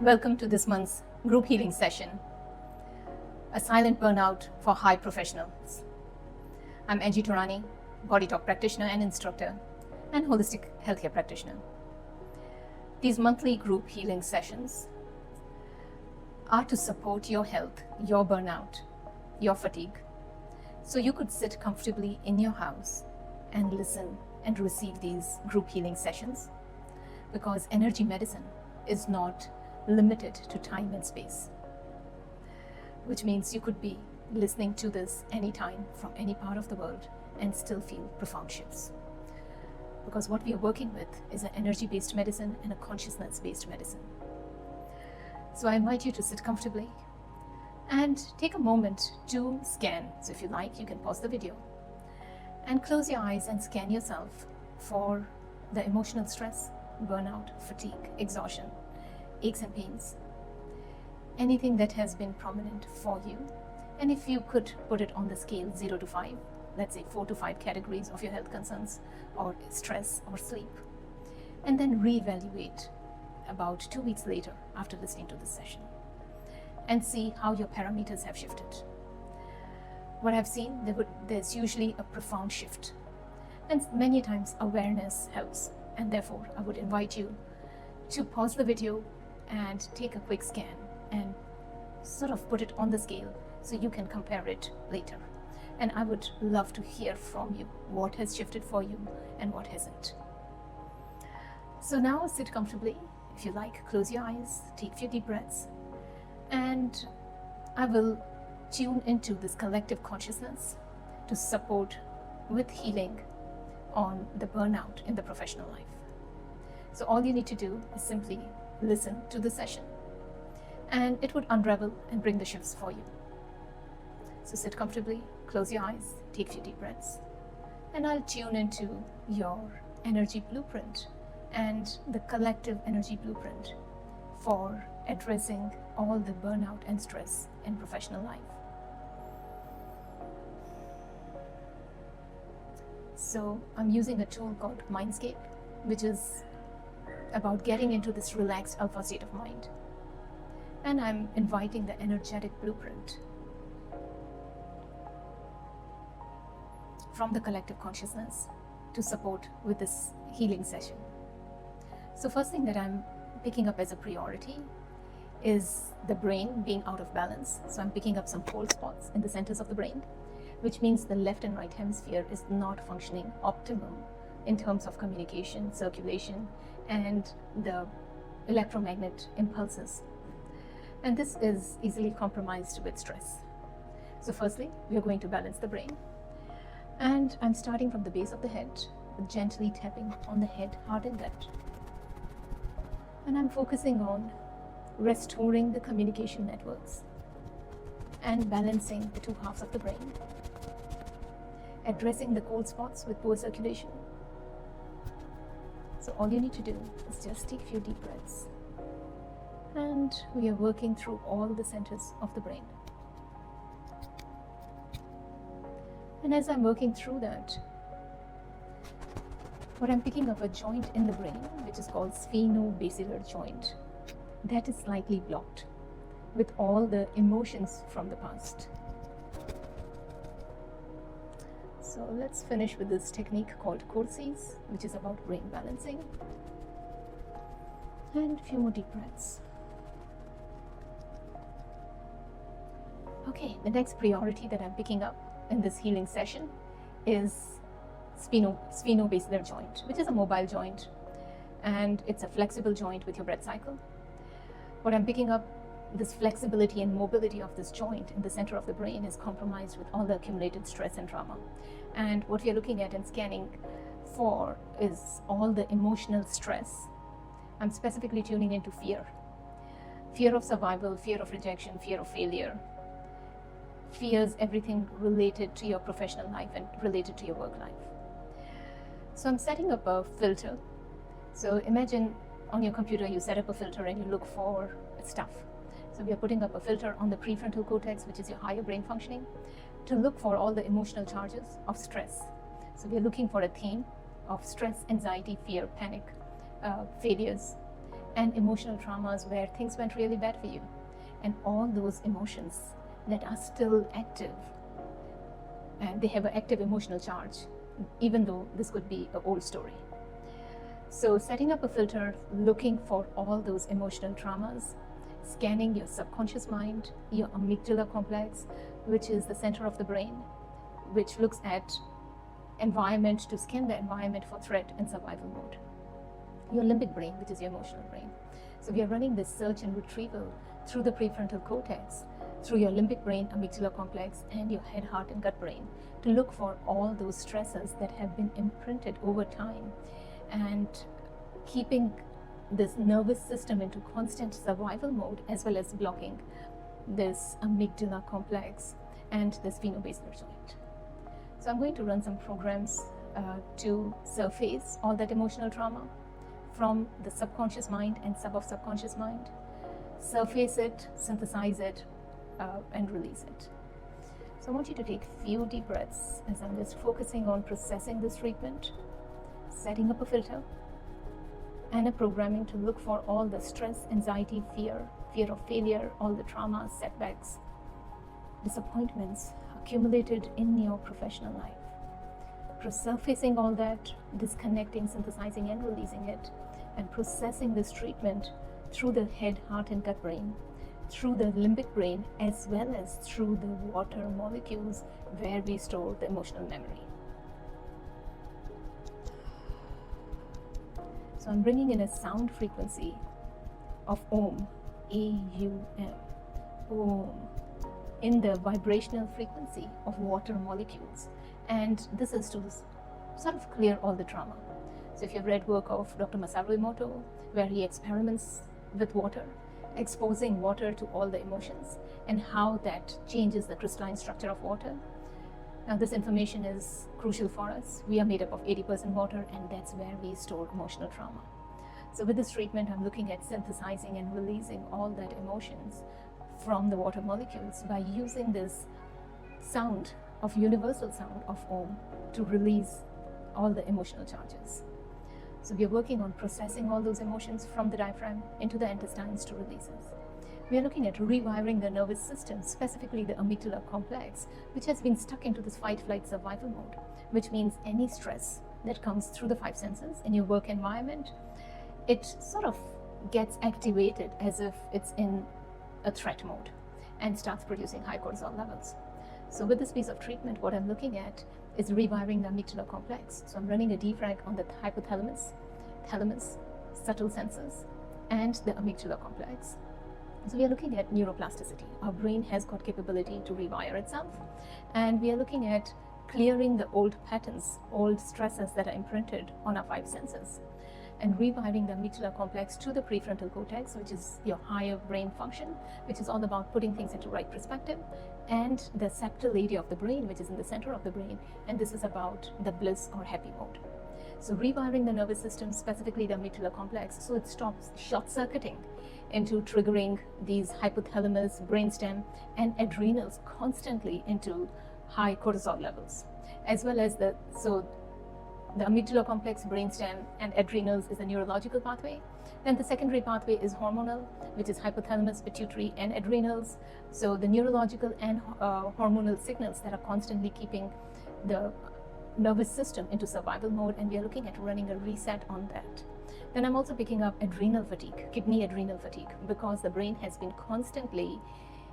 Welcome to this month's group healing session, a silent burnout for high professionals. I'm Angie Tourani, BodyTalk practitioner and instructor, and holistic healthcare practitioner. These monthly group healing sessions are to support your health, your burnout, your fatigue, so you could sit comfortably in your house and listen and receive these group healing sessions, because energy medicine is not limited to time and space, which means you could be listening to this anytime from any part of the world and still feel profound shifts. Because what we are working with is an energy-based medicine and a consciousness-based medicine. So I invite you to sit comfortably and take a moment to scan. So if you like, you can pause the video and close your eyes and scan yourself for the emotional stress, burnout, fatigue, exhaustion, aches and pains, anything that has been prominent for you. And if you could put it on the scale 0 to 5, let's say 4 to 5 categories of your health concerns or stress or sleep, and then reevaluate about 2 weeks later after listening to this session and see how your parameters have shifted. What I've seen, there's usually a profound shift, and many times awareness helps, and therefore I would invite you to pause the video and take a quick scan and sort of put it on the scale so you can compare it later. And I would love to hear from you what has shifted for you and what hasn't. So now sit comfortably. If you like, close your eyes, take a few deep breaths, and I will tune into this collective consciousness to support with healing on the burnout in the professional life. So all you need to do is simply listen to the session, and it would unravel and bring the shifts for you. So sit comfortably, close your eyes, take a few deep breaths, and I'll tune into your energy blueprint and the collective energy blueprint for addressing all the burnout and stress in professional life. So I'm using a tool called Mindscape, which is about getting into this relaxed alpha state of mind. And I'm inviting the energetic blueprint from the collective consciousness to support with this healing session. So first thing that I'm picking up as a priority is the brain being out of balance. So I'm picking up some cold spots in the centers of the brain, which means the left and right hemisphere is not functioning optimum in terms of communication, circulation, and the electromagnet impulses. And this is easily compromised with stress. So firstly, we are going to balance the brain. And I'm starting from the base of the head, gently tapping on the head, heart and gut. And I'm focusing on restoring the communication networks and balancing the two halves of the brain, addressing the cold spots with poor circulation. So all you need to do is just take a few deep breaths, and we are working through all the centers of the brain. And as I'm working through that, what I'm picking up a joint in the brain, which is called sphenobasilar joint, that is slightly blocked with all the emotions from the past. So let's finish with this technique called courses, which is about brain balancing. And a few more deep breaths. Okay, the next priority that I'm picking up in this healing session is sphenobasilar joint, which is a mobile joint, and it's a flexible joint with your breath cycle. What I'm picking up, this flexibility and mobility of this joint in the center of the brain is compromised with all the accumulated stress and trauma. And what we are looking at and scanning for is all the emotional stress. I'm specifically tuning into fear. Fear of survival, fear of rejection, fear of failure. Fears everything related to your professional life and related to your work life. So I'm setting up a filter. So imagine on your computer you set up a filter and you look for stuff. So we are putting up a filter on the prefrontal cortex, which is your higher brain functioning, to look for all the emotional charges of stress. So we are looking for a theme of stress, anxiety, fear, panic, failures, and emotional traumas where things went really bad for you. And all those emotions that are still active, and they have an active emotional charge, even though this could be an old story. So setting up a filter, looking for all those emotional traumas, scanning your subconscious mind, your amygdala complex, which is the center of the brain, which looks at environment, to scan the environment for threat and survival mode. Your limbic brain, which is your emotional brain. So we are running this search and retrieval through the prefrontal cortex, through your limbic brain, amygdala complex, and your head, heart, and gut brain, to look for all those stresses that have been imprinted over time and keeping this nervous system into constant survival mode, as well as blocking this amygdala complex and this phenobasal joint. So I'm going to run some programs to surface all that emotional trauma from the subconscious mind and subconscious mind, surface it, synthesize it, and release it. So I want you to take a few deep breaths as I'm just focusing on processing this treatment, setting up a filter, and a programming to look for all the stress, anxiety, fear of failure, all the traumas, setbacks, disappointments accumulated in your professional life. Surfacing all that, disconnecting, synthesizing, and releasing it, and processing this treatment through the head, heart, and gut brain, through the limbic brain, as well as through the water molecules where we store the emotional memory. So I'm bringing in a sound frequency of Om, A-U-M, Om, in the vibrational frequency of water molecules. And this is to sort of clear all the trauma. So if you've read work of Dr. Masaru Emoto, where he experiments with water, exposing water to all the emotions and how that changes the crystalline structure of water. Now this information is crucial for us. We are made up of 80% water, and that's where we store emotional trauma. So with this treatment, I'm looking at synthesizing and releasing all that emotions from the water molecules by using this sound of universal sound of Om to release all the emotional charges. So we are working on processing all those emotions from the diaphragm into the intestines to releases. We are looking at rewiring the nervous system, specifically the amygdala complex, which has been stuck into this fight, flight, survival mode, which means any stress that comes through the five senses in your work environment, it sort of gets activated as if it's in a threat mode and starts producing high cortisol levels. So with this piece of treatment, what I'm looking at is rewiring the amygdala complex. So I'm running a defrag on the hypothalamus, thalamus, subtle senses, and the amygdala complex. So we are looking at neuroplasticity. Our brain has got capability to rewire itself, and we are looking at clearing the old patterns, old stresses that are imprinted on our five senses, and rewiring the amygdala complex to the prefrontal cortex, which is your higher brain function, which is all about putting things into right perspective, and the septal area of the brain, which is in the center of the brain, and this is about the bliss or happy mode. So rewiring the nervous system, specifically the amygdala complex, so it stops short-circuiting into triggering these hypothalamus, brainstem, and adrenals constantly into high cortisol levels, as well as the amygdala complex, brainstem, and adrenals is a neurological pathway. Then the secondary pathway is hormonal, which is hypothalamus, pituitary, and adrenals. So the neurological and hormonal signals that are constantly keeping the nervous system into survival mode, and we are looking at running a reset on that. Then I'm also picking up adrenal fatigue, kidney adrenal fatigue, because the brain has been constantly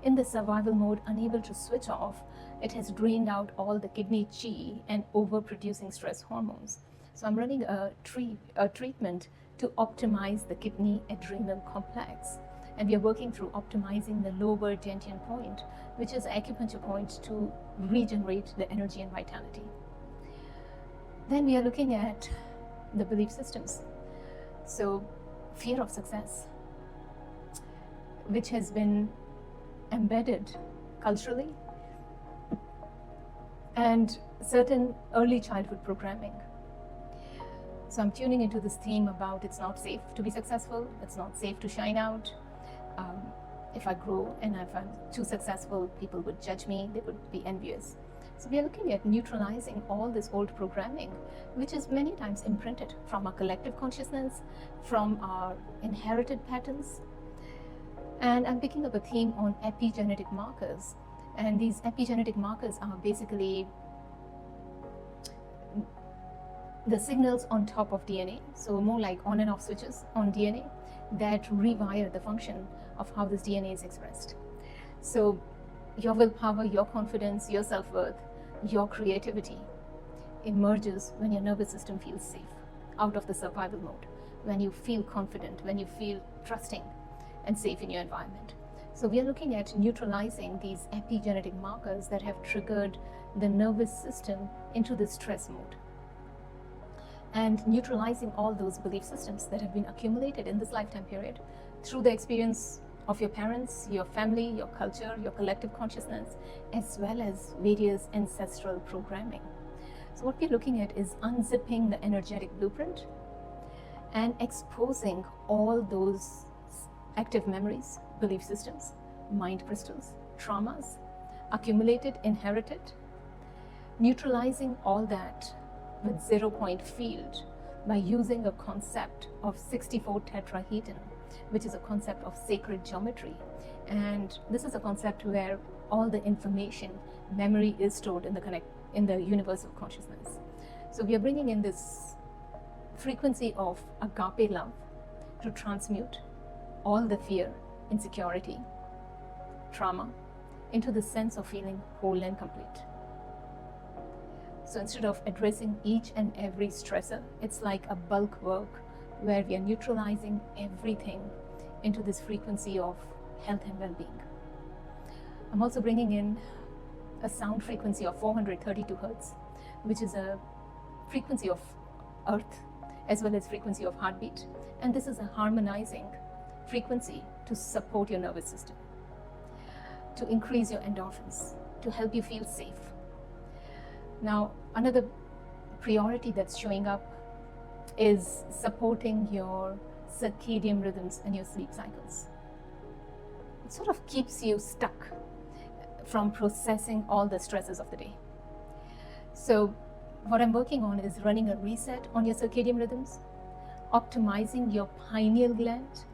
in the survival mode, unable to switch off. It has drained out all the kidney chi and overproducing stress hormones. So I'm running a treatment to optimize the kidney adrenal complex. And we are working through optimizing the lower dantian point, which is acupuncture point to regenerate the energy and vitality. Then we are looking at the belief systems. So fear of success, which has been embedded culturally, and certain early childhood programming. So I'm tuning into this theme about it's not safe to be successful, it's not safe to shine out. If I grow and if I'm too successful, people would judge me, they would be envious. So we are looking at neutralizing all this old programming, which is many times imprinted from our collective consciousness, from our inherited patterns. And I'm picking up a theme on epigenetic markers. And these epigenetic markers are basically the signals on top of DNA, so more like on and off switches on DNA that rewire the function of how this DNA is expressed. So your willpower, your confidence, your self-worth, your creativity emerges when your nervous system feels safe, out of the survival mode, when you feel confident, when you feel trusting and safe in your environment. So we are looking at neutralizing these epigenetic markers that have triggered the nervous system into the stress mode, and neutralizing all those belief systems that have been accumulated in this lifetime period through the experience of your parents, your family, your culture, your collective consciousness, as well as various ancestral programming. So what we're looking at is unzipping the energetic blueprint and exposing all those active memories, belief systems, mind crystals, traumas, accumulated, inherited, neutralizing all that with 0-point field by using a concept of 64 tetrahedron, which is a concept of sacred geometry. And this is a concept where all the information, memory is stored in the universal consciousness. So we are bringing in this frequency of agape love to transmute all the fear, insecurity, trauma into the sense of feeling whole and complete. So instead of addressing each and every stressor, it's like a bulk work where we are neutralizing everything into this frequency of health and well-being. I'm also bringing in a sound frequency of 432 Hertz, which is a frequency of earth as well as frequency of heartbeat. And this is a harmonizing frequency to support your nervous system, to increase your endorphins, to help you feel safe. Now, another priority that's showing up is supporting your circadian rhythms and your sleep cycles. It sort of keeps you stuck from processing all the stresses of the day. So what I'm working on is running a reset on your circadian rhythms, optimizing your pineal gland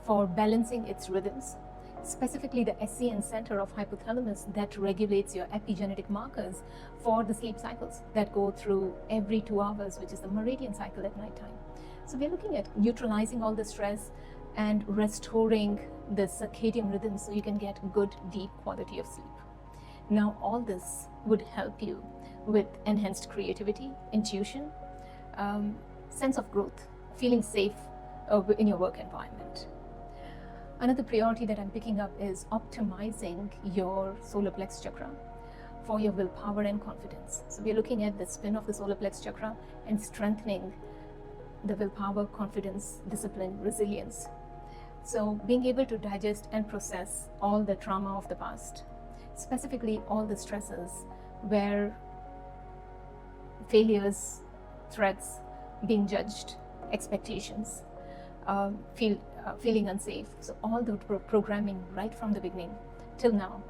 for balancing its rhythms, specifically the SCN center of hypothalamus that regulates your epigenetic markers for the sleep cycles that go through every 2 hours, which is the meridian cycle at nighttime. So we're looking at neutralizing all the stress and restoring the circadian rhythm so you can get good, deep quality of sleep. Now, all this would help you with enhanced creativity, intuition, sense of growth, feeling safe in your work environment. Another priority that I'm picking up is optimizing your solar plex chakra for your willpower and confidence. So we're looking at the spin of the solar plex chakra and strengthening the willpower, confidence, discipline, resilience. So being able to digest and process all the trauma of the past, specifically all the stresses where failures, threats, being judged, expectations, feeling unsafe. So all the programming right from the beginning till now,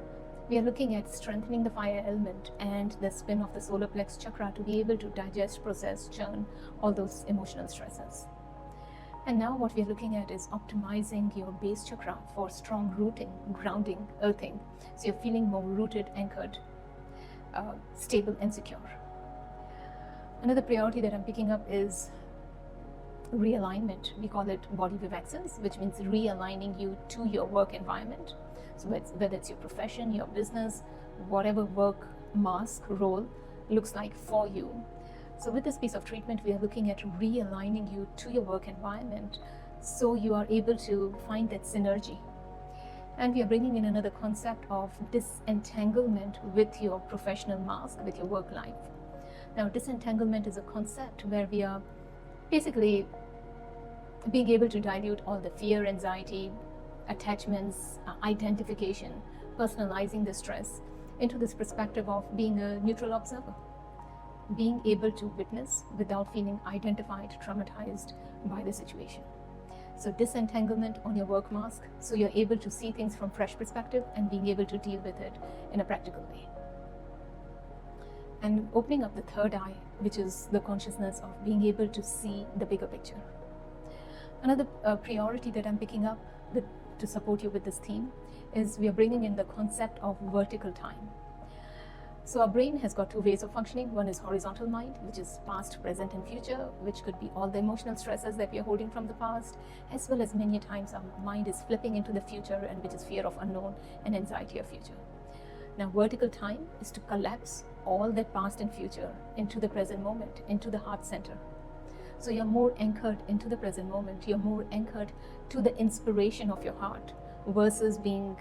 we are looking at strengthening the fire element and the spin of the solar plex chakra to be able to digest, process, churn all those emotional stresses. And now what we're looking at is optimizing your base chakra for strong rooting, grounding, earthing. So you're feeling more rooted, anchored, stable and secure. Another priority that I'm picking up is realignment. We call it body wave axis, which means realigning you to your work environment. So whether it's your profession, your business, whatever work mask role looks like for you. So with this piece of treatment, we are looking at realigning you to your work environment so you are able to find that synergy. And we are bringing in another concept of disentanglement with your professional mask, with your work life. Now, disentanglement is a concept where we are basically being able to dilute all the fear, anxiety, attachments, identification, personalizing the stress into this perspective of being a neutral observer, being able to witness without feeling identified, traumatized by the situation. So disentanglement on your work mask, so you're able to see things from fresh perspective and being able to deal with it in a practical way. and opening up the third eye, which is the consciousness of being able to see the bigger picture. Another priority that I'm picking up to support you with this theme is we are bringing in the concept of vertical time. So our brain has got two ways of functioning. One is horizontal mind, which is past, present, and future, which could be all the emotional stresses that we are holding from the past, as well as many times our mind is flipping into the future, and which is fear of unknown and anxiety of future. Now, vertical time is to collapse all that past and future into the present moment, into the heart center. So you're more anchored into the present moment. You're more anchored to the inspiration of your heart versus being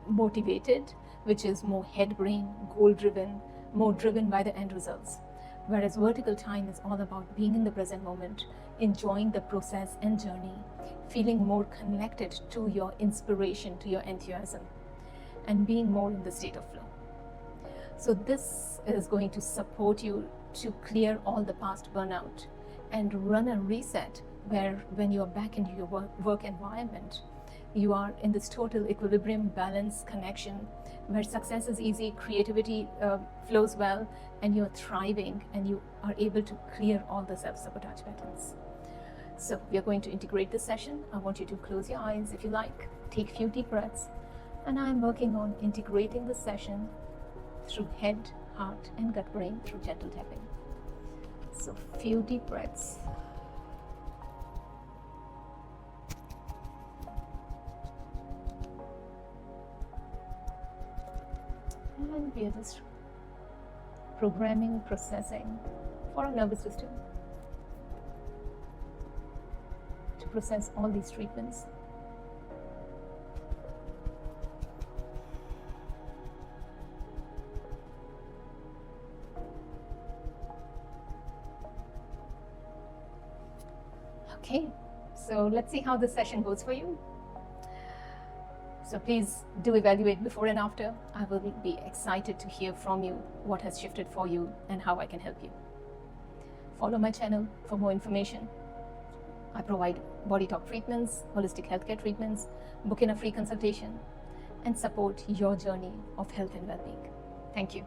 motivated, which is more head brain, goal driven, more driven by the end results. Whereas vertical time is all about being in the present moment, enjoying the process and journey, feeling more connected to your inspiration, to your enthusiasm, and being more in the state of flow. So this is going to support you to clear all the past burnout and run a reset where when you're back into your work environment, you are in this total equilibrium, balance, connection, where success is easy, creativity flows well, and you're thriving and you are able to clear all the self-sabotage patterns. So we are going to integrate this session. I want you to close your eyes if you like, take a few deep breaths, and I'm working on integrating the session through head, heart, and gut brain through gentle tapping. So few deep breaths. And we are just programming, processing for our nervous system to process all these treatments. Okay, so let's see how this session goes for you. So please do evaluate before and after. I will be excited to hear from you what has shifted for you and how I can help you. Follow my channel for more information. I provide BodyTalk treatments, holistic healthcare treatments, book in a free consultation, and support your journey of health and well-being. Thank you.